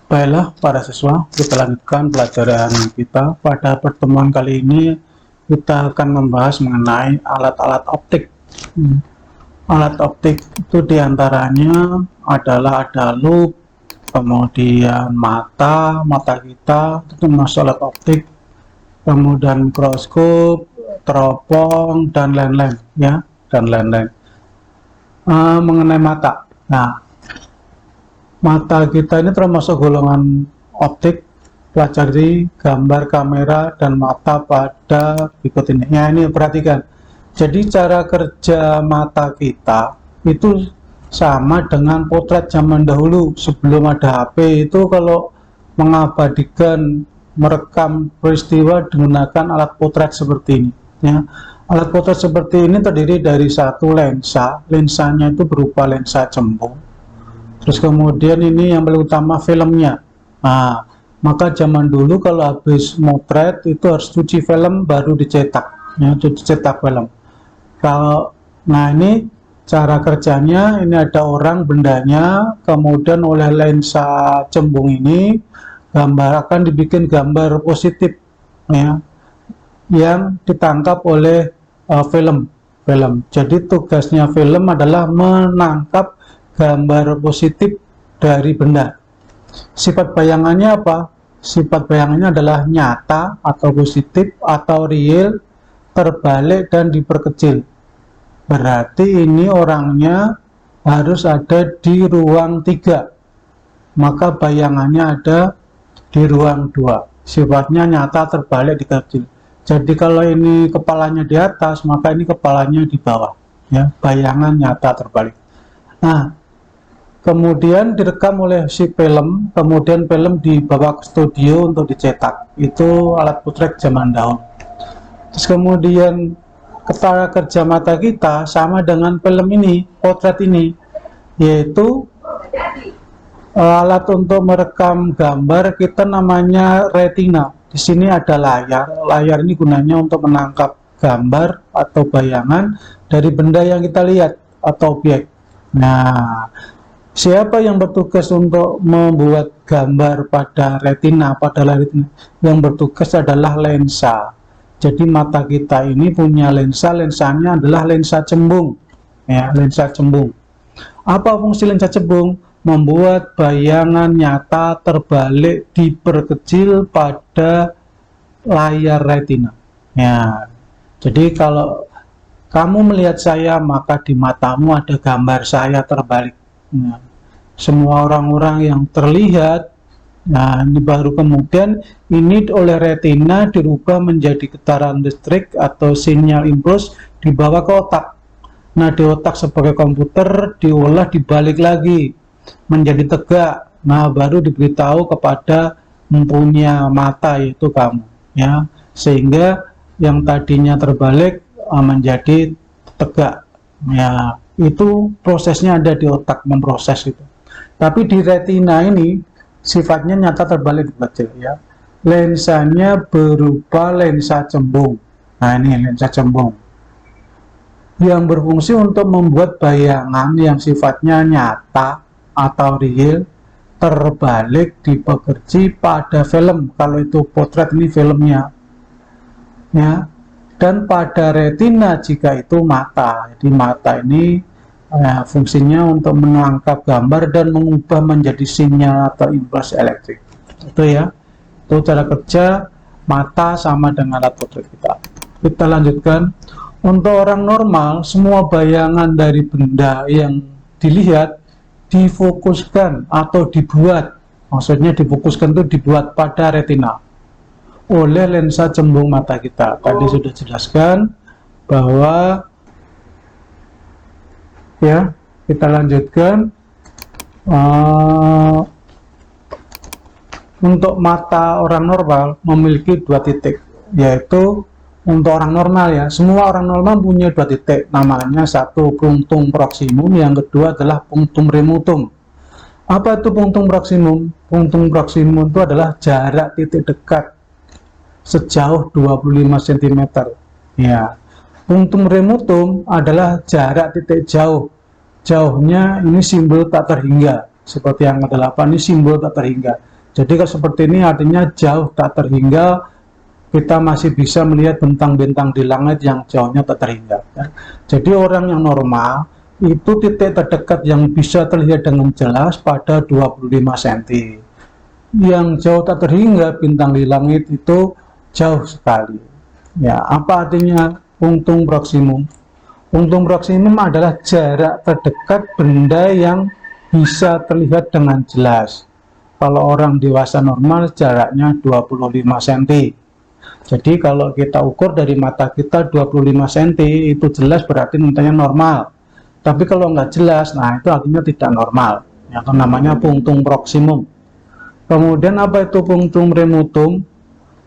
Baiklah para siswa, kita lanjutkan pelajaran kita. Pada pertemuan kali ini kita akan membahas mengenai alat-alat optik. Alat optik itu diantaranya adalah ada loop, kemudian mata kita itu termasuk alat optik, kemudian mikroskop, teropong, dan lain-lain ya, dan lain-lain. Mengenai mata, nah mata kita ini termasuk golongan optik. Pelajari gambar kamera dan mata pada berikut ini. Ya, ini perhatikan. Jadi cara kerja mata kita itu sama dengan potret zaman dahulu sebelum ada HP. Itu kalau mengabadikan, merekam peristiwa menggunakan alat potret seperti ini. Ya. Alat potret seperti ini terdiri dari satu lensa. Lensanya itu berupa lensa cembung. Terus kemudian ini yang paling utama filmnya. Nah, maka zaman dulu kalau habis motret itu harus cuci film baru dicetak, ya, cetak film. Nah ini cara kerjanya, ini ada orang, bendanya, kemudian oleh lensa cembung ini gambar akan dibikin gambar positif, ya, yang ditangkap oleh film. Jadi tugasnya film adalah menangkap gambar positif dari benda. Sifat bayangannya apa? Sifat bayangannya adalah nyata atau positif atau real, terbalik dan diperkecil. Berarti ini orangnya harus ada di ruang 3, maka bayangannya ada di ruang 2. Sifatnya nyata, terbalik, dikecil. Jadi kalau ini kepalanya di atas, maka ini kepalanya di bawah, ya, bayangan nyata terbalik. Nah, kemudian direkam oleh si film, kemudian film dibawa ke studio untuk dicetak. Itu alat potret zaman dahulu. Terus kemudian cara kerja mata kita sama dengan film ini, potret ini, yaitu alat untuk merekam gambar kita namanya retina. Di sini ada layar. Layar ini gunanya untuk menangkap gambar atau bayangan dari benda yang kita lihat atau objek. Nah, siapa yang bertugas untuk membuat gambar pada retina, Yang bertugas adalah lensa. Jadi mata kita ini punya lensa, lensanya adalah lensa cembung. Ya, lensa cembung. Apa fungsi lensa cembung? Membuat bayangan nyata terbalik diperkecil pada layar retina. Ya. Jadi kalau kamu melihat saya, maka di matamu ada gambar saya terbalik. Ya. Semua orang-orang yang terlihat, nah ini baru kemudian ini oleh retina dirubah menjadi getaran listrik atau sinyal impuls dibawa ke otak. Nah di otak sebagai komputer diolah, dibalik lagi menjadi tegak. Nah baru diberitahu kepada mempunyai mata, yaitu kamu, ya, sehingga yang tadinya terbalik menjadi tegak. Ya, itu prosesnya ada di otak, memproses itu. Tapi di retina ini sifatnya nyata, terbalik, dikecil, ya. Lensanya berupa lensa cembung. Nah ini lensa cembung yang berfungsi untuk membuat bayangan yang sifatnya nyata atau real terbalik diperkecil pada film. Kalau itu potret, ini filmnya, ya. Dan pada retina jika itu mata. Jadi mata ini fungsinya untuk menangkap gambar dan mengubah menjadi sinyal atau impuls elektrik. Itu ya, itu cara kerja mata sama dengan alat potret kita. Kita lanjutkan. Untuk orang normal, semua bayangan dari benda yang dilihat difokuskan atau dibuat, maksudnya difokuskan itu dibuat pada retina oleh lensa cembung mata kita. Tadi sudah jelaskan bahwa, ya, kita lanjutkan. Untuk mata orang normal memiliki 2 titik, yaitu untuk orang normal, ya, semua orang normal punya 2 titik, namanya satu punctum proximum, yang kedua adalah punctum remotum. Apa itu punctum proximum? Punctum proximum itu adalah jarak titik dekat sejauh 25 cm. Ya. Punctum remotum adalah jarak titik jauh. Jauhnya ini simbol tak terhingga. Seperti yang ke-8 ini simbol tak terhingga. Jadi kalau seperti ini artinya jauh tak terhingga, kita masih bisa melihat bintang-bintang di langit yang jauhnya tak terhingga. Ya. Jadi orang yang normal itu titik terdekat yang bisa terlihat dengan jelas pada 25 cm. Yang jauh tak terhingga bintang di langit itu jauh sekali. Ya, apa artinya punktum proksimum? Punktum proksimum adalah jarak terdekat benda yang bisa terlihat dengan jelas. Kalau orang dewasa normal jaraknya 25 cm. Jadi kalau kita ukur dari mata kita 25 cm itu jelas berarti matanya normal. Tapi kalau nggak jelas, nah itu artinya tidak normal. Yang namanya punktum proksimum. Kemudian apa itu punktum remotum?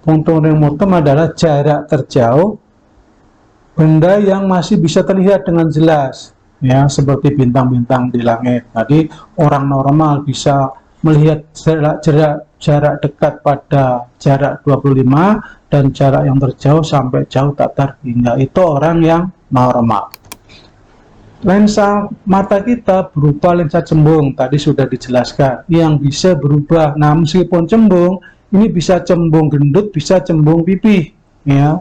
Punktum remotum adalah jarak terjauh benda yang masih bisa terlihat dengan jelas. Ya, seperti bintang-bintang di langit. Tadi orang normal bisa melihat jarak dekat pada jarak 25 dan jarak yang terjauh sampai jauh tak terhingga. Itu orang yang normal. Lensa mata kita berupa lensa cembung, tadi sudah dijelaskan, yang bisa berubah. Nah, meskipun cembung, ini bisa cembung gendut, bisa cembung pipih, ya.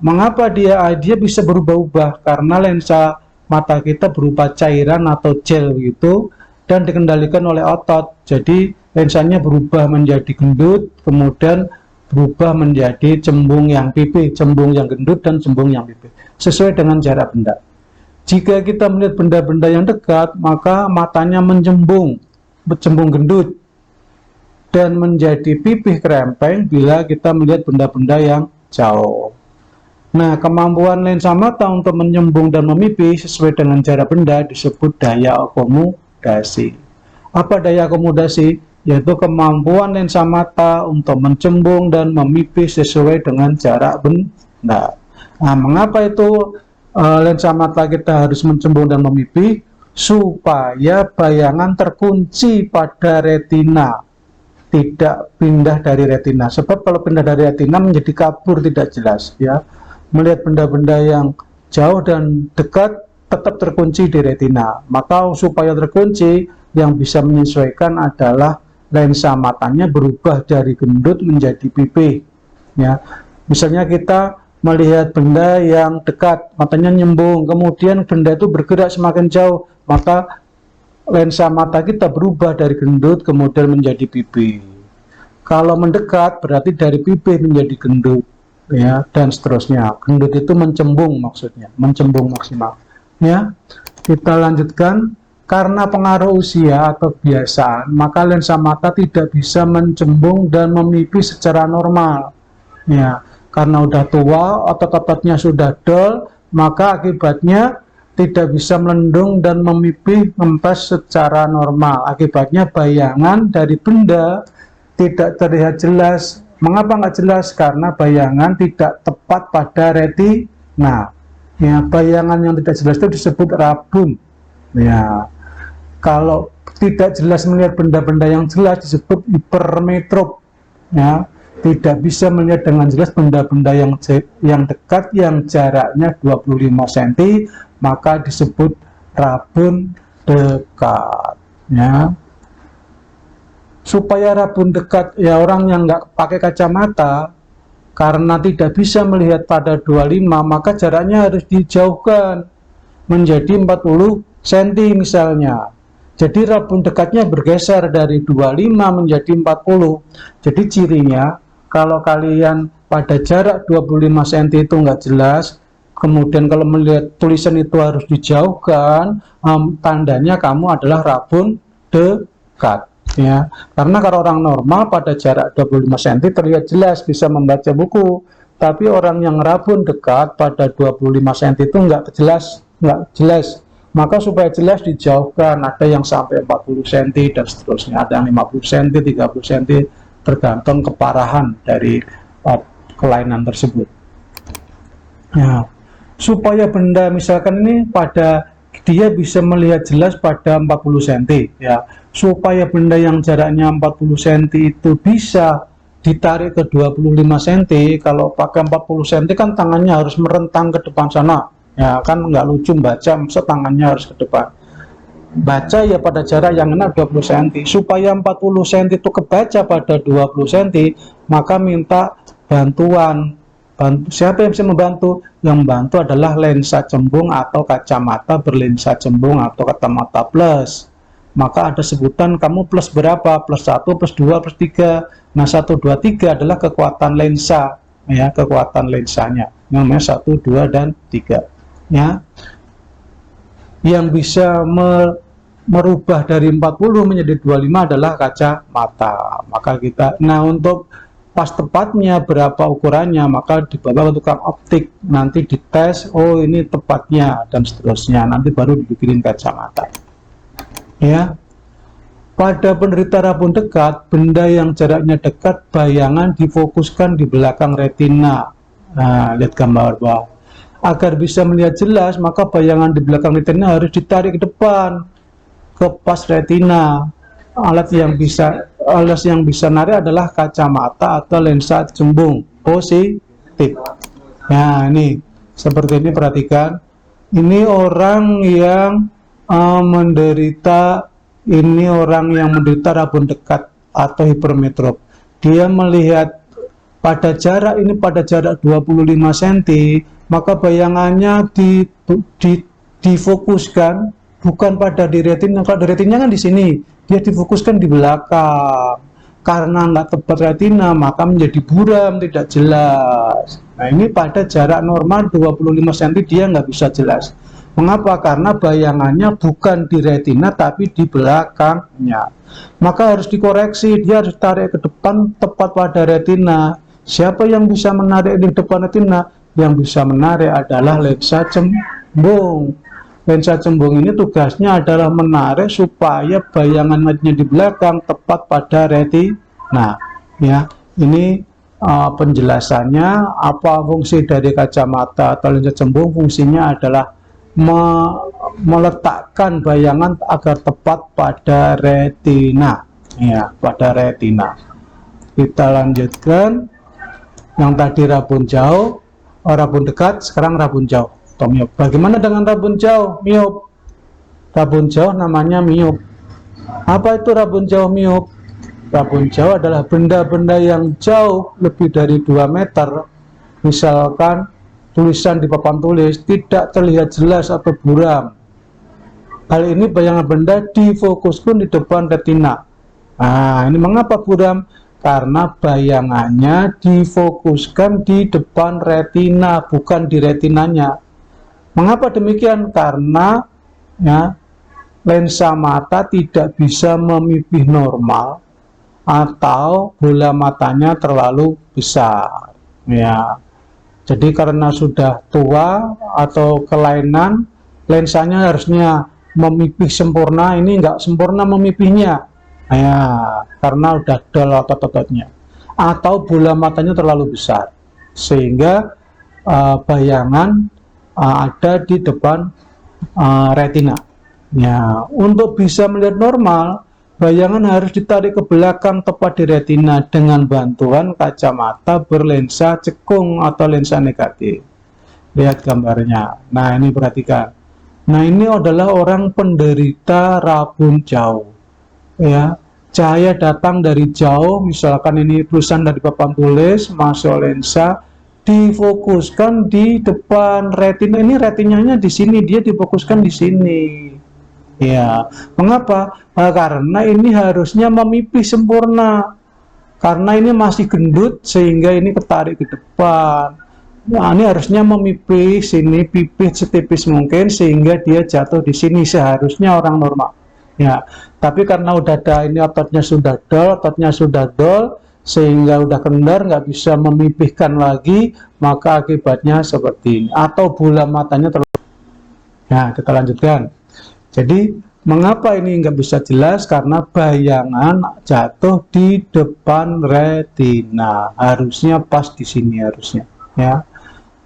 Mengapa dia bisa berubah-ubah? Karena lensa mata kita berupa cairan atau gel gitu dan dikendalikan oleh otot. Jadi lensanya berubah menjadi gendut, kemudian berubah menjadi cembung yang pipih, cembung yang gendut dan cembung yang pipih, sesuai dengan jarak benda. Jika kita melihat benda-benda yang dekat, maka matanya mencembung gendut dan menjadi pipih kerempeng bila kita melihat benda-benda yang jauh. Nah, kemampuan lensa mata untuk menyembung dan memipih sesuai dengan jarak benda disebut daya akomodasi. Apa daya akomodasi? Yaitu kemampuan lensa mata untuk mencembung dan memipih sesuai dengan jarak benda. Nah, mengapa itu lensa mata kita harus mencembung dan memipih? Supaya bayangan terkunci pada retina, tidak pindah dari retina. Sebab kalau pindah dari retina menjadi kabur, tidak jelas, ya. Melihat benda-benda yang jauh dan dekat tetap terkunci di retina. Maka supaya terkunci, yang bisa menyesuaikan adalah lensa matanya berubah dari gendut menjadi pipih, ya. Misalnya kita melihat benda yang dekat, matanya nyembung, kemudian benda itu bergerak semakin jauh, maka lensa mata kita berubah dari gendut kemudian menjadi pipih. Kalau mendekat berarti dari pipih menjadi gendut, ya, dan seterusnya. Gendut itu mencembung, maksudnya mencembung maksimal, ya. Kita lanjutkan. Karena pengaruh usia atau kebiasaan, maka lensa mata tidak bisa mencembung dan memipih secara normal, ya. Karena udah tua, otot-ototnya sudah dol, maka akibatnya tidak bisa melendung dan memipih ngempes secara normal. Akibatnya bayangan dari benda tidak terlihat jelas. Mengapa nggak jelas? Karena bayangan tidak tepat pada retina. Ya, bayangan yang tidak jelas itu disebut rabun. Ya, kalau tidak jelas melihat benda-benda yang jelas disebut hipermetrop. Ya, tidak bisa melihat dengan jelas benda-benda yang dekat yang jaraknya 25 cm, maka disebut rabun dekat, ya. Supaya rabun dekat, ya, orang yang nggak pakai kacamata karena tidak bisa melihat pada 25, maka jaraknya harus dijauhkan menjadi 40 cm misalnya. Jadi rabun dekatnya bergeser dari 25 menjadi 40. Jadi cirinya, kalau kalian pada jarak 25 cm itu nggak jelas, kemudian kalau melihat tulisan itu harus dijauhkan, tandanya kamu adalah rabun dekat, ya. Karena kalau orang normal pada jarak 25 cm terlihat jelas, bisa membaca buku. Tapi orang yang rabun dekat pada 25 cm itu nggak jelas. Maka supaya jelas dijauhkan, ada yang sampai 40 cm dan seterusnya, ada yang 50 cm, 30 cm, tergantung keparahan dari kelainan tersebut. Ya, supaya benda misalkan ini pada dia bisa melihat jelas pada 40 cm, ya. Supaya benda yang jaraknya 40 cm itu bisa ditarik ke 25 cm, kalau pakai 40 cm kan tangannya harus merentang ke depan sana. Ya kan nggak lucu baca, masa tangannya harus ke depan. baca ya pada jarak yang kena 20 cm. Supaya 40 cm itu kebaca pada 20 cm, maka minta bantuan. Siapa yang bisa membantu? Yang membantu adalah lensa cembung atau kacamata berlensa cembung atau kacamata plus. Maka ada sebutan kamu plus berapa? Plus 1, plus 2, plus 3. Nah, 1, 2, 3 adalah kekuatan lensa. Ya, kekuatan lensanya. Namanya 1, 2, dan 3. Ya. Yang bisa merubah dari 40 menjadi 25 adalah kacamata. Maka kita, nah untuk pas tepatnya berapa ukurannya, maka dibawa ke tukang optik, nanti dites, oh ini tepatnya, dan seterusnya, nanti baru dibikinin kacamata. Ya, pada penderita rabun dekat, benda yang jaraknya dekat, bayangan difokuskan di belakang retina. Nah, lihat gambar bawah. Agar bisa melihat jelas, maka bayangan di belakang retina harus ditarik ke depan, ke pas retina. Alat yang bisa narik adalah kacamata atau lensa cembung positif. Nah, ini seperti ini, perhatikan. Ini orang yang menderita rabun dekat atau hipermetrop. Dia melihat pada jarak 25 cm, maka bayangannya difokuskan bukan pada di retina. Kalau di retina kan di sini, dia difokuskan di belakang. Karena nggak tepat retina, maka menjadi buram, tidak jelas. Nah, ini pada jarak normal 25 cm dia nggak bisa jelas. Mengapa? Karena bayangannya bukan di retina tapi di belakangnya. Maka harus dikoreksi, dia harus tarik ke depan tepat pada retina. Siapa yang bisa menarik di depan retina? Yang bisa menarik adalah lensa cembung. Lensa cembung ini tugasnya adalah menarik supaya bayangannya di belakang tepat pada retina. Ya, ini penjelasannya. Apa fungsi dari kacamata atau lensa cembung? Fungsinya adalah meletakkan bayangan agar tepat pada retina. Ya, pada retina. Kita lanjutkan. Yang tadi rabun jauh, rabun dekat, sekarang rabun jauh. Miop. Bagaimana dengan rabun jauh? Miop. Rabun jauh namanya miop. Apa itu rabun jauh miop? Rabun jauh adalah benda-benda yang jauh lebih dari 2 meter. Misalkan tulisan di papan tulis tidak terlihat jelas atau buram. Hal ini bayangan benda difokuskan di depan retina. Nah, ini mengapa buram? Karena bayangannya difokuskan di depan retina, bukan di retinanya. Mengapa demikian? Karena ya, lensa mata tidak bisa memipih normal atau bola matanya terlalu besar. Ya, jadi karena sudah tua atau kelainan, lensanya harusnya memipih sempurna, ini enggak sempurna memipihnya. Ya, karena udah dol otot-ototnya, atau bola matanya terlalu besar sehingga bayangan ada di depan retina. Ya, untuk bisa melihat normal, bayangan harus ditarik ke belakang tepat di retina dengan bantuan kacamata berlensa cekung atau lensa negatif. Lihat gambarnya. Nah, ini perhatikan. Nah, ini adalah orang penderita rabun jauh. Ya, cahaya datang dari jauh, misalkan ini tulisan dari papan tulis masuk lensa, difokuskan di depan retina. Ini retinanya di sini, dia difokuskan di sini. Ya, mengapa? Karena ini harusnya memipih sempurna. Karena ini masih gendut sehingga ini ketarik ke depan. Nah, ini harusnya memipih sini, pipih setipis mungkin sehingga dia jatuh di sini, seharusnya orang normal. Ya, tapi karena udah ada ini ototnya sudah dol, sehingga udah kendar, nggak bisa memipihkan lagi, maka akibatnya seperti ini. Atau bola matanya terlalu. Nah, kita lanjutkan. Jadi, mengapa ini nggak bisa jelas? Karena bayangan jatuh di depan retina. Harusnya pas di sini harusnya. Ya.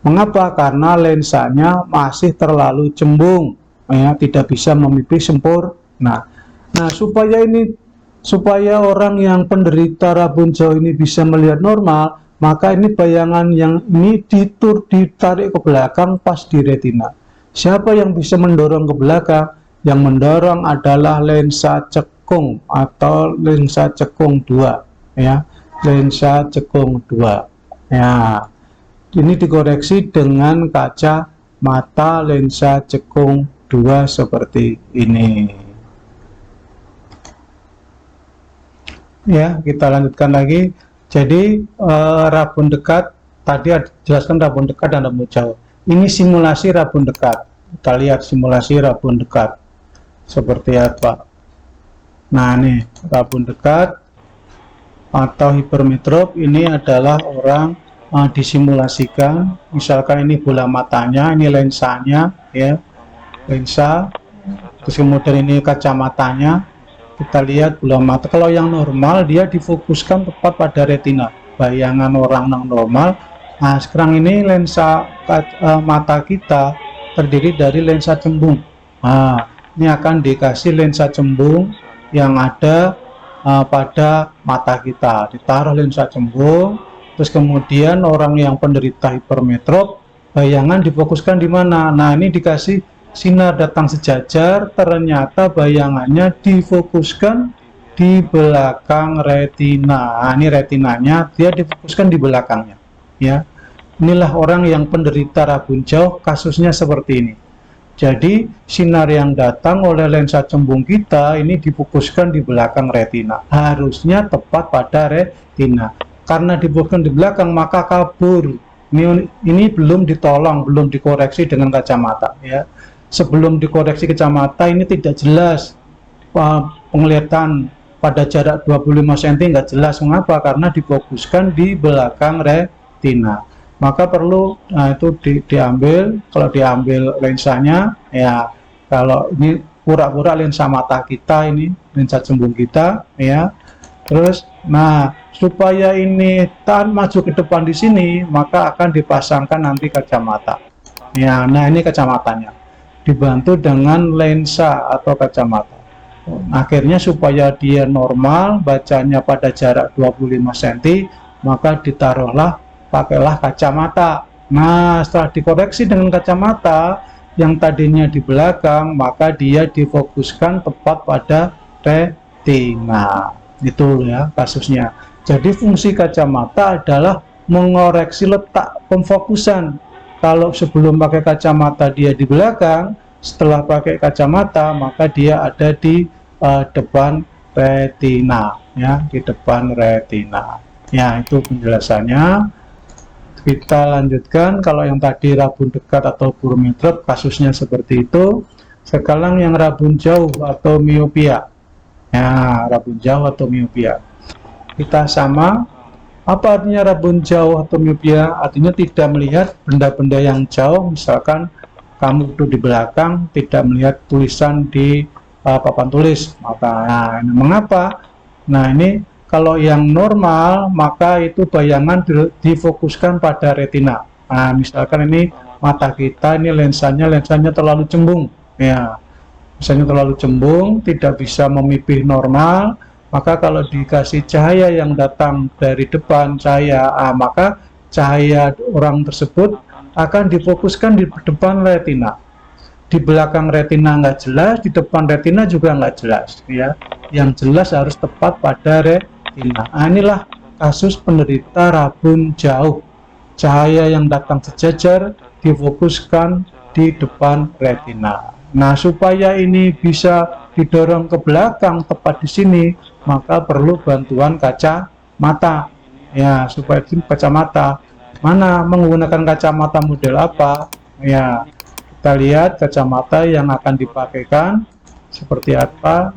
Mengapa? Karena lensanya masih terlalu cembung. Ya, tidak bisa memipih sempurna. Nah, supaya orang yang penderita rabun jauh ini bisa melihat normal, maka ini bayangan yang ini ditarik ke belakang pas di retina. Siapa yang bisa mendorong ke belakang? Yang mendorong adalah lensa cekung atau lensa cekung 2, ya. Lensa cekung 2. Ya. Ini dikoreksi dengan kaca mata lensa cekung 2 seperti ini. Ya, kita lanjutkan lagi. Jadi rabun dekat tadi jelaskan rabun dekat dan rabun jauh. Ini simulasi rabun dekat. Kita lihat simulasi rabun dekat seperti apa. Nah, ini rabun dekat atau hipermetrop. Ini adalah orang disimulasikan. Misalkan ini bola matanya, ini lensanya, ya, lensa. Terus kemudian ini kacamatanya. Kita lihat bola mata. Kalau yang normal dia difokuskan tepat pada retina. Bayangan orang yang normal. Nah, sekarang ini lensa mata kita terdiri dari lensa cembung. Nah, ini akan dikasih lensa cembung yang ada pada mata kita. Ditaruh lensa cembung, terus kemudian orang yang penderita hipermetrop, bayangan difokuskan di mana? Nah, ini dikasih sinar datang sejajar, ternyata bayangannya difokuskan di belakang retina. Nah, ini retinanya, dia difokuskan di belakangnya. Ya, inilah orang yang penderita rabun jauh, kasusnya seperti ini. Jadi sinar yang datang oleh lensa cembung kita ini difokuskan di belakang retina. Harusnya tepat pada retina. Karena difokuskan di belakang maka kabur. Ini belum ditolong, belum dikoreksi dengan kacamata. Ya. Sebelum dikoreksi kacamata ini tidak jelas penglihatan pada jarak 25 cm nggak jelas. Mengapa? Karena difokuskan di belakang retina. Maka perlu itu diambil. Kalau diambil lensanya, ya, kalau ini pura-pura lensa mata kita, ini lensa cembung kita, ya. Terus, nah, supaya ini tan maju ke depan di sini, maka akan dipasangkan nanti kacamata. Ya, nah ini kacamatanya dibantu dengan lensa atau kacamata. Akhirnya supaya dia normal, bacanya pada jarak 25 cm, maka pakailah kacamata. Nah, setelah dikoreksi dengan kacamata yang tadinya di belakang, maka dia difokuskan tepat pada retina. Itu ya kasusnya. Jadi fungsi kacamata adalah mengoreksi letak pemfokusan. Kalau sebelum pakai kacamata dia di belakang, setelah pakai kacamata maka dia ada di depan retina, ya, di depan retina. Ya, itu penjelasannya. Kita lanjutkan. Kalau yang tadi rabun dekat atau hipermetrop kasusnya seperti itu. Sekarang yang rabun jauh atau miopia. Ya, rabun jauh atau miopia. Kita sama. Apa artinya rabun jauh atau miopia? Artinya tidak melihat benda-benda yang jauh. Misalkan kamu duduk di belakang, tidak melihat tulisan di papan tulis. Nah, mengapa? Nah, ini kalau yang normal, maka itu bayangan difokuskan pada retina. Nah, misalkan ini mata kita, ini lensanya terlalu cembung. Ya, lensanya terlalu cembung, tidak bisa memipih normal. Maka kalau dikasih cahaya yang datang dari depan maka cahaya orang tersebut akan difokuskan di depan retina. Di belakang retina nggak jelas, di depan retina juga nggak jelas. Ya, yang jelas harus tepat pada retina. Nah, inilah kasus penderita rabun jauh. Cahaya yang datang sejajar difokuskan di depan retina. Nah, supaya ini bisa didorong ke belakang tepat di sini, maka perlu bantuan kacamata. Ya, supaya ini kacamata. Mana menggunakan kacamata model apa? Ya, kita lihat kacamata yang akan dipakaikan seperti apa.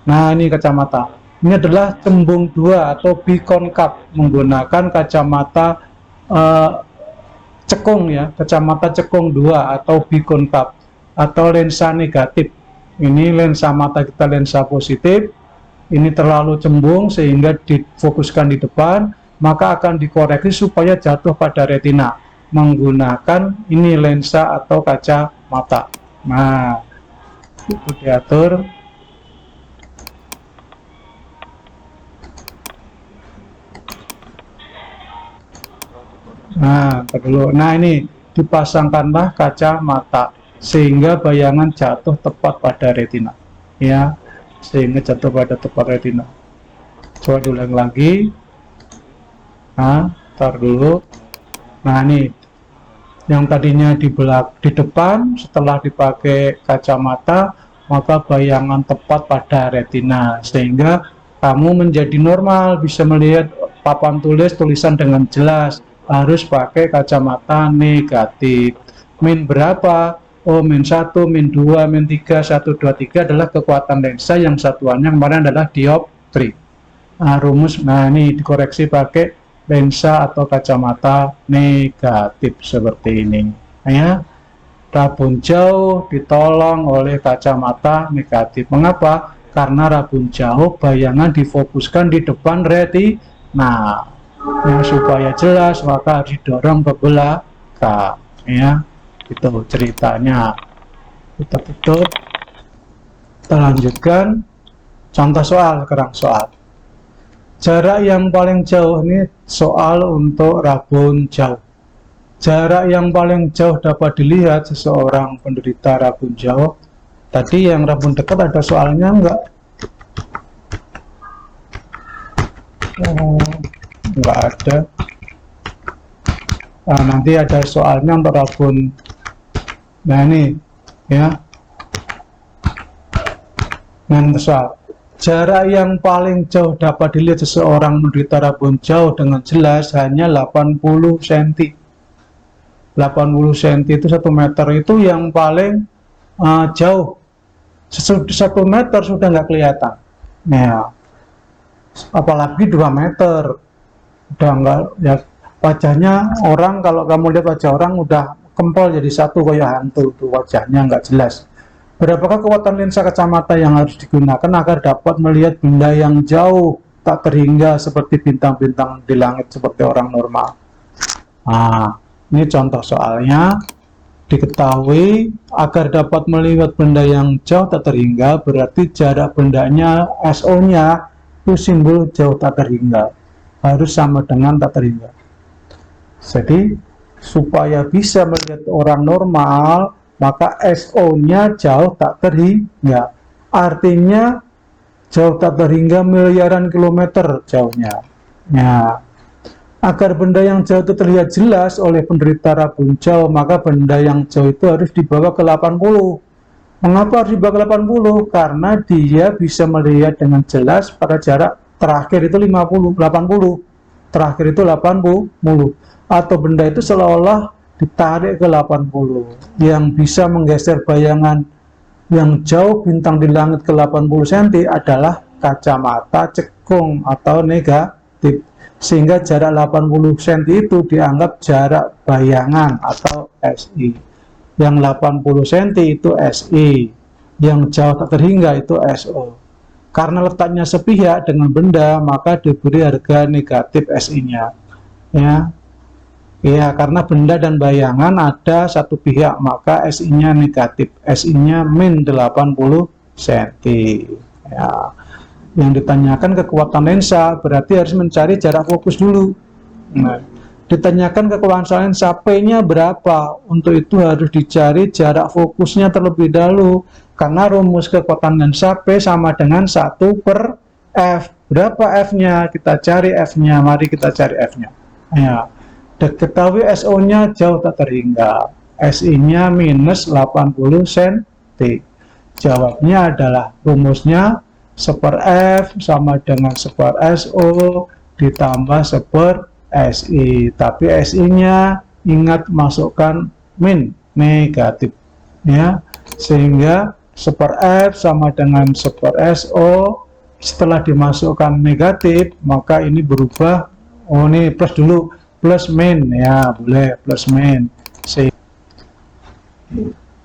Nah, ini kacamata. Ini adalah cembung 2 atau bikonkap menggunakan kacamata cekung, ya, kacamata cekung 2 atau bikonkap atau lensa negatif. Ini lensa mata kita lensa positif. Ini terlalu cembung sehingga difokuskan di depan, maka akan dikoreksi supaya jatuh pada retina menggunakan ini lensa atau kacamata. Nah, itu diatur. Nah, ini dipasangkanlah kacamata. sehingga bayangan jatuh tepat pada retina. Ya, sehingga jatuh pada tepat retina. Coba diulang lagi. Nah, tar dulu. Nah, ini yang tadinya di depan, setelah dipakai kacamata, maka bayangan tepat pada retina, sehingga kamu menjadi normal, bisa melihat papan tulisan dengan jelas. Harus pakai kacamata negatif. Min berapa? Oh, min 1, min 2, min 3, 1, 2, 3 adalah kekuatan lensa yang satuannya kemarin adalah dioptri. Nah, ini dikoreksi pakai lensa atau kacamata negatif seperti ini. Ya, rabun jauh ditolong oleh kacamata negatif. Mengapa? Karena rabun jauh bayangan difokuskan di depan retina. Nah, supaya jelas maka harus didorong ke belakang. Ya, itu ceritanya. Kita tutup. Kita lanjutkan. Contoh soal, sekarang soal. Jarak yang paling jauh ini soal untuk rabun jauh. Jarak yang paling jauh dapat dilihat seseorang penderita rabun jauh. Tadi yang rabun dekat ada soalnya enggak? Oh, enggak ada. Nah, nanti ada soalnya untuk rabun. Nah, ini ya. Nanti soal. Jarak yang paling jauh dapat dilihat seseorang menderita rabun jauh dengan jelas hanya 80 cm. 80 cm itu 1 meter itu yang paling jauh. 1 meter sudah nggak kelihatan. Nah, apalagi 2 meter. Udah nggak, ya wajahnya orang, kalau kamu lihat wajah orang udah kempel jadi satu kayak hantu, tuh wajahnya nggak jelas. Berapakah kekuatan lensa kacamata yang harus digunakan agar dapat melihat benda yang jauh tak terhingga seperti bintang-bintang di langit seperti orang normal? Nah, ini contoh soalnya. Diketahui agar dapat melihat benda yang jauh tak terhingga berarti jarak bendanya SO-nya itu simbol jauh tak terhingga harus sama dengan tak terhingga. Jadi supaya bisa melihat orang normal, maka SO-nya jauh tak terhingga. Artinya jauh tak terhingga miliaran kilometer jauhnya. Nah, agar benda yang jauh itu terlihat jelas oleh penderita rabun jauh, maka benda yang jauh itu harus dibawa ke 80. Mengapa harus dibawa ke 80? Karena dia bisa melihat dengan jelas pada jarak terakhir itu 80. Terakhir itu 80. Atau benda itu seolah-olah ditarik ke 80, yang bisa menggeser bayangan yang jauh bintang di langit ke 80 cm adalah kacamata cekung atau negatif, sehingga jarak 80 cm itu dianggap jarak bayangan atau SI. Yang 80 cm itu SI, yang jauh tak terhingga itu SO. Karena letaknya sepihak dengan benda, maka diberi harga negatif SI-nya. Ya, karena benda dan bayangan ada satu pihak, maka SI-nya negatif. SI-nya min 80 cm. Ya. Yang ditanyakan kekuatan lensa, berarti harus mencari jarak fokus dulu. Nah, ditanyakan kekuatan lensa, P-nya berapa? Untuk itu harus dicari jarak fokusnya terlebih dahulu. Karena rumus kekuatan lensa P sama dengan 1/F. Berapa F-nya? Kita cari F-nya. Mari kita cari F-nya. Ya. Diketahui SO-nya jauh tak terhingga, SI-nya minus 80 cm. Jawabnya adalah rumusnya 1/F sama dengan 1/SO ditambah 1/SI. Tapi SI-nya ingat masukkan min negatif, ya, sehingga 1/F sama dengan 1/SO. Setelah dimasukkan negatif, maka ini berubah. Oh, ini plus dulu. Plus min, ya boleh plus min.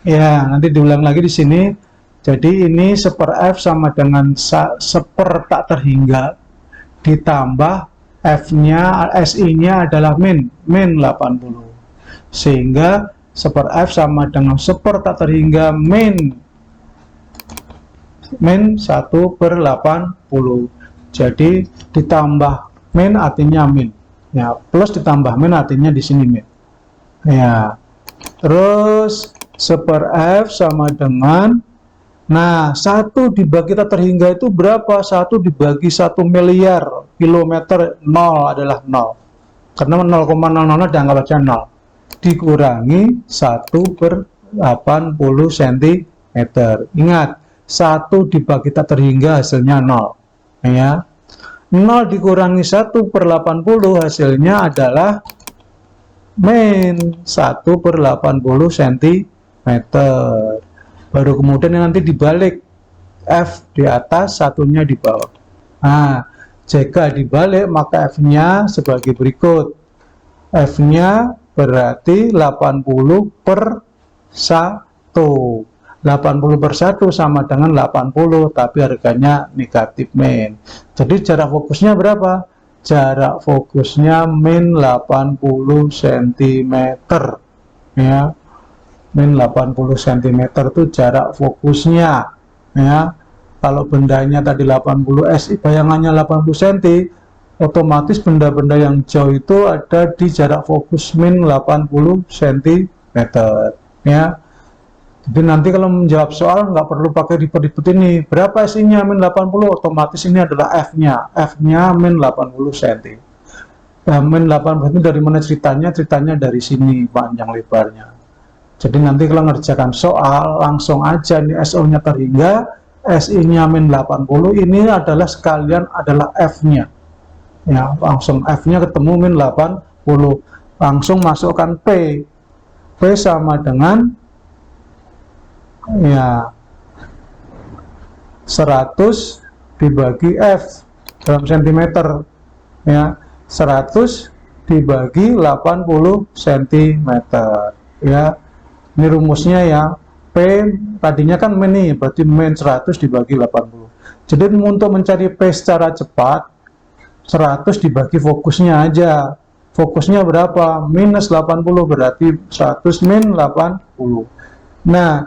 Ya, nanti diulang lagi di sini. Jadi ini 1/F sama dengan 1 tak terhingga ditambah F-nya, SI-nya adalah min 80. Sehingga 1/F sama dengan 1 tak terhingga min 1/80. Jadi ditambah min artinya min. Ya, plus ditambah min artinya di sini min. Ya. Terus 1/f sama dengan, nah 1 dibagi tak terhingga itu berapa? 1 dibagi 1 miliar kilometer, 0 adalah 0. Karena 0,00 dianggap aja 0. Dikurangi 1/80 cm. Ingat, 1 dibagi tak terhingga hasilnya 0. Ya. 0 dikurangi 1/80 hasilnya adalah min 1/80 cm. Baru kemudian nanti dibalik, F di atas, satunya di bawah. Nah, jika dibalik maka F-nya sebagai berikut. F-nya berarti 80/1. 80/1 sama dengan 80, tapi harganya negatif min. Jadi jarak fokusnya berapa? Jarak fokusnya min 80 cm. Ya. Min 80 cm itu jarak fokusnya. Ya. Kalau bendanya tadi 80 SI, bayangannya 80 cm, otomatis benda-benda yang jauh itu ada di jarak fokus min 80 cm. Ya. Jadi nanti kalau menjawab soal nggak perlu pakai ribet-ribet ini. Berapa SI-nya min 80? Otomatis ini adalah F-nya. F-nya min 80 cm. Nah, min 80 itu dari mana ceritanya? Ceritanya dari sini panjang lebarnya. Jadi nanti kalau ngerjakan soal langsung aja ini SO-nya terhingga, SI-nya min 80, ini adalah sekalian adalah F-nya. Ya, langsung F-nya ketemu min 80. Langsung masukkan P. P sama dengan ya 100 dibagi F dalam cm. Ya, 100 dibagi 80 cm. Ya. Ini rumusnya ya, P tadinya kan min nih, berarti min 100 dibagi 80. Jadi untuk mencari P secara cepat, 100 dibagi fokusnya aja. Fokusnya berapa? Minus 80, berarti 100 min 80. Nah,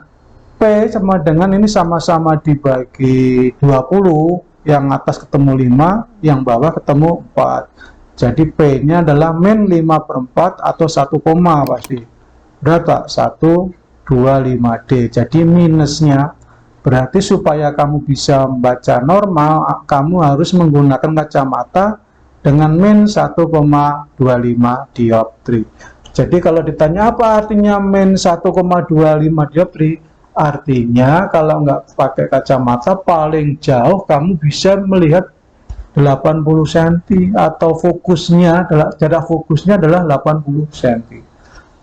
P sama dengan ini sama-sama dibagi 20, yang atas ketemu 5, yang bawah ketemu 4. Jadi P-nya adalah min 5/4 atau 1 koma pasti. Berapa? 125D. Jadi minusnya berarti supaya kamu bisa membaca normal, kamu harus menggunakan kacamata dengan min 1,25 dioptri. Jadi kalau ditanya apa artinya min 1,25 dioptri, artinya kalau nggak pakai kacamata paling jauh kamu bisa melihat 80 cm atau fokusnya adalah, jarak fokusnya adalah 80 cm.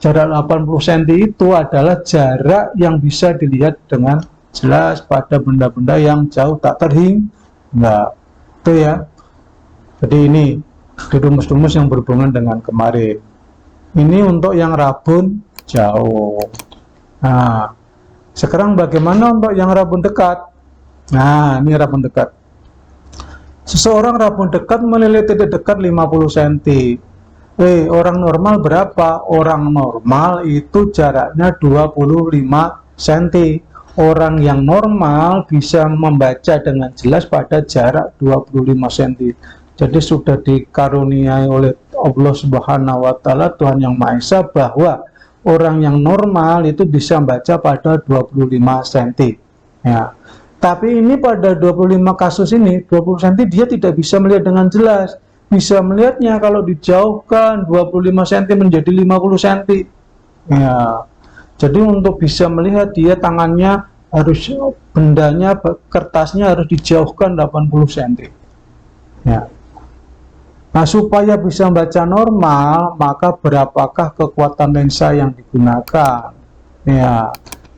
Jarak 80 cm itu adalah jarak yang bisa dilihat dengan jelas pada benda-benda yang jauh tak terhingga. Itu ya. Jadi ini rumus-rumus yang berhubungan dengan kemarin. Ini untuk yang rabun jauh. Nah, sekarang bagaimana untuk yang rabun dekat? Nah, ini rabun dekat. Seseorang rabun dekat melilit titik dekat 50 cm. Orang normal berapa? Orang normal itu jaraknya 25 cm. Orang yang normal bisa membaca dengan jelas pada jarak 25 cm. Jadi sudah dikaruniai oleh Allah Subhanahu wa Ta'ala, Tuhan Yang Maha Esa, bahwa orang yang normal itu bisa membaca pada 25 cm. Ya. Tapi ini pada 25 kasus ini, 20 cm dia tidak bisa melihat dengan jelas. Bisa melihatnya kalau dijauhkan 25 cm menjadi 50 cm. Ya. Jadi untuk bisa melihat dia tangannya harus, bendanya, kertasnya harus dijauhkan 80 cm. Ya. Nah, supaya bisa membaca normal, maka berapakah kekuatan lensa yang digunakan? Ya,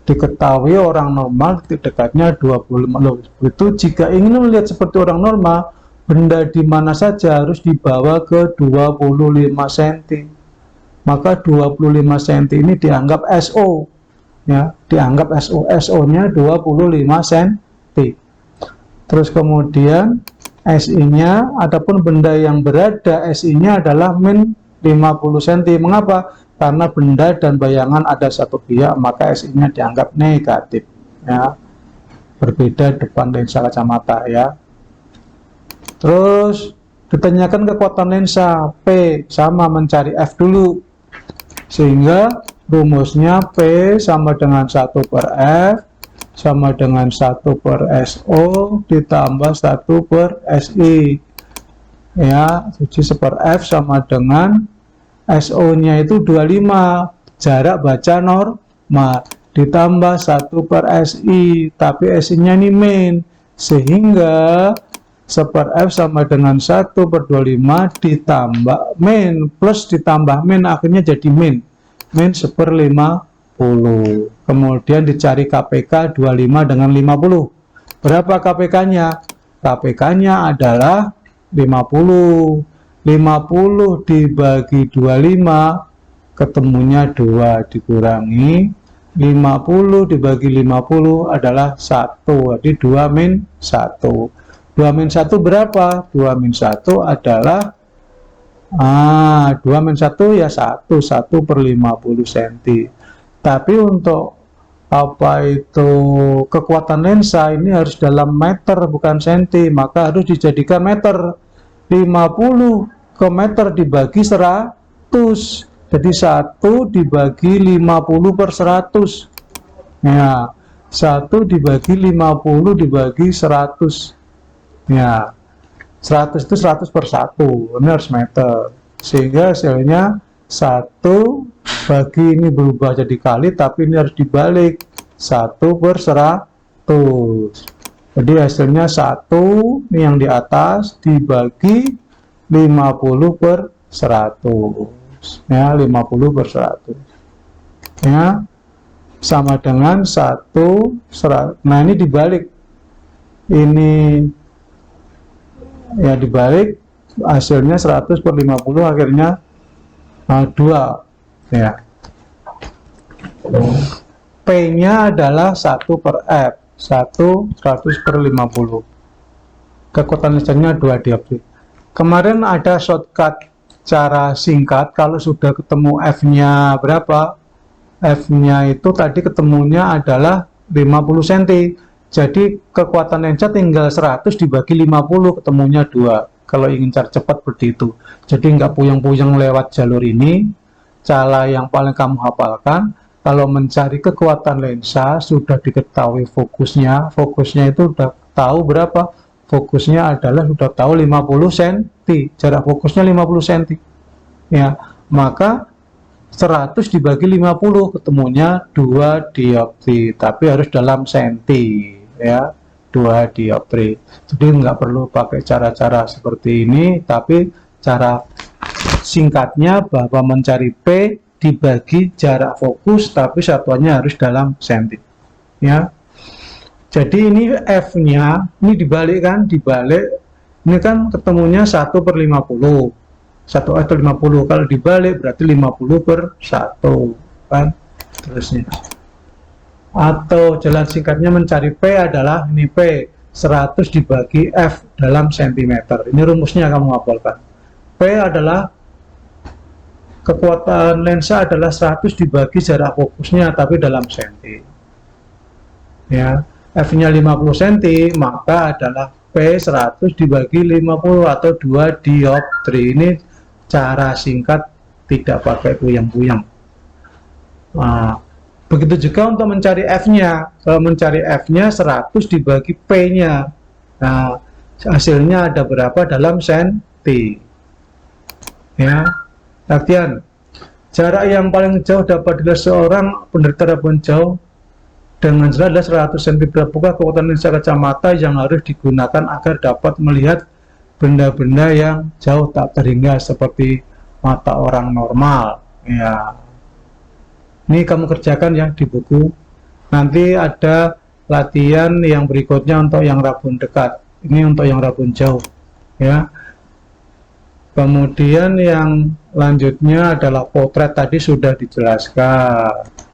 diketahui orang normal titik dekatnya 25. Loh, itu jika ingin melihat seperti orang normal, benda di mana saja harus dibawa ke 25 cm. Maka 25 cm ini dianggap SO. Ya, dianggap SO. SO-nya 25 cm. Terus kemudian SI-nya, adapun benda yang berada, SI-nya adalah min 50 cm. Mengapa? Karena benda dan bayangan ada satu pihak, maka SI-nya dianggap negatif. Ya, berbeda depan lensa kacamata ya. Terus ditanyakan kekuatan lensa P, sama mencari F dulu, sehingga rumusnya P sama dengan 1 per F sama dengan 1 per SO ditambah 1 per SI. Ya, jadi 1 per F sama dengan SO-nya itu 25, jarak baca normal, ditambah 1 per SI, tapi SI-nya ini min, sehingga 1 per F sama dengan 1 per 25 ditambah min, plus ditambah min, akhirnya jadi min 1 per 50. Kemudian dicari KPK 25 dengan 50. Berapa KPK-nya? KPK-nya adalah 50. 50 dibagi 25 ketemunya 2 dikurangi 50 dibagi 50 adalah 1, jadi 2 min 1. 2 min 1 berapa? 2 min 1 adalah 2 min 1 ya 1 per 50 cm. Tapi untuk apa itu kekuatan lensa ini harus dalam meter bukan senti, maka harus dijadikan meter. 50 ke meter dibagi 100, jadi 1 dibagi 50 per 100. Ya, 1 dibagi 50 dibagi 100. Ya, 100 itu 100 per 1, ini harus meter, sehingga hasilnya 1 bagi ini berubah jadi kali, tapi ini harus dibalik 1 per 100. Jadi hasilnya 1 ini yang di atas dibagi 50 per 100, ya 50 per 100 ya sama dengan 1. Nah ini dibalik, ini ya dibalik, hasilnya 100 per 50 akhirnya 2 ya. P nya adalah 1 per F, 100 per 50, kekuatan lensanya 2 dioptri. Kemarin ada shortcut cara singkat, kalau sudah ketemu F-nya berapa, F-nya itu tadi ketemunya adalah 50 cm, jadi kekuatan lensa tinggal 100 dibagi 50 ketemunya 2, kalau ingin cari cepat seperti itu. Jadi nggak puyeng-puyeng lewat jalur ini. Cara yang paling kamu hafalkan, kalau mencari kekuatan lensa sudah diketahui fokusnya itu udah tahu berapa, fokusnya adalah sudah tahu 50 cm, jarak fokusnya 50 cm ya, maka 100 dibagi 50 ketemunya 2 dioptri, tapi harus dalam senti ya, 2 dioptri. Jadi nggak perlu pakai cara-cara seperti ini, tapi cara singkatnya bahwa mencari P dibagi jarak fokus, tapi satuannya harus dalam senti ya. Jadi ini F-nya, ini dibalik kan, dibalik, ini kan ketemunya 1 per 50, 1 atau 50, kalau dibalik berarti 50 per 1, kan, terusnya. Atau jalan singkatnya mencari P adalah, ini P, 100 dibagi F dalam sentimeter, ini rumusnya kamu hafalkan. P adalah, kekuatan lensa adalah 100 dibagi jarak fokusnya, tapi dalam senti. Ya. F-nya 50 cm, maka adalah P 100 dibagi 50 atau 2 dioptri. Ini cara singkat, tidak pakai puyeng-puyeng. Nah, begitu juga untuk mencari F-nya. Kalau mencari F-nya 100 dibagi P-nya. Nah, hasilnya ada berapa dalam senti. Ya, latihan. Jarak yang paling jauh dapat dilihat seorang penderita rabun jauh dengan jelas adalah 100 cm. Berapakah kekuatan lensa kacamata yang harus digunakan agar dapat melihat benda-benda yang jauh tak terhingga seperti mata orang normal ya. Ini kamu kerjakan ya di buku. Nanti ada latihan yang berikutnya untuk yang rabun dekat, ini untuk yang rabun jauh ya. Kemudian yang lanjutnya adalah potret, tadi sudah dijelaskan.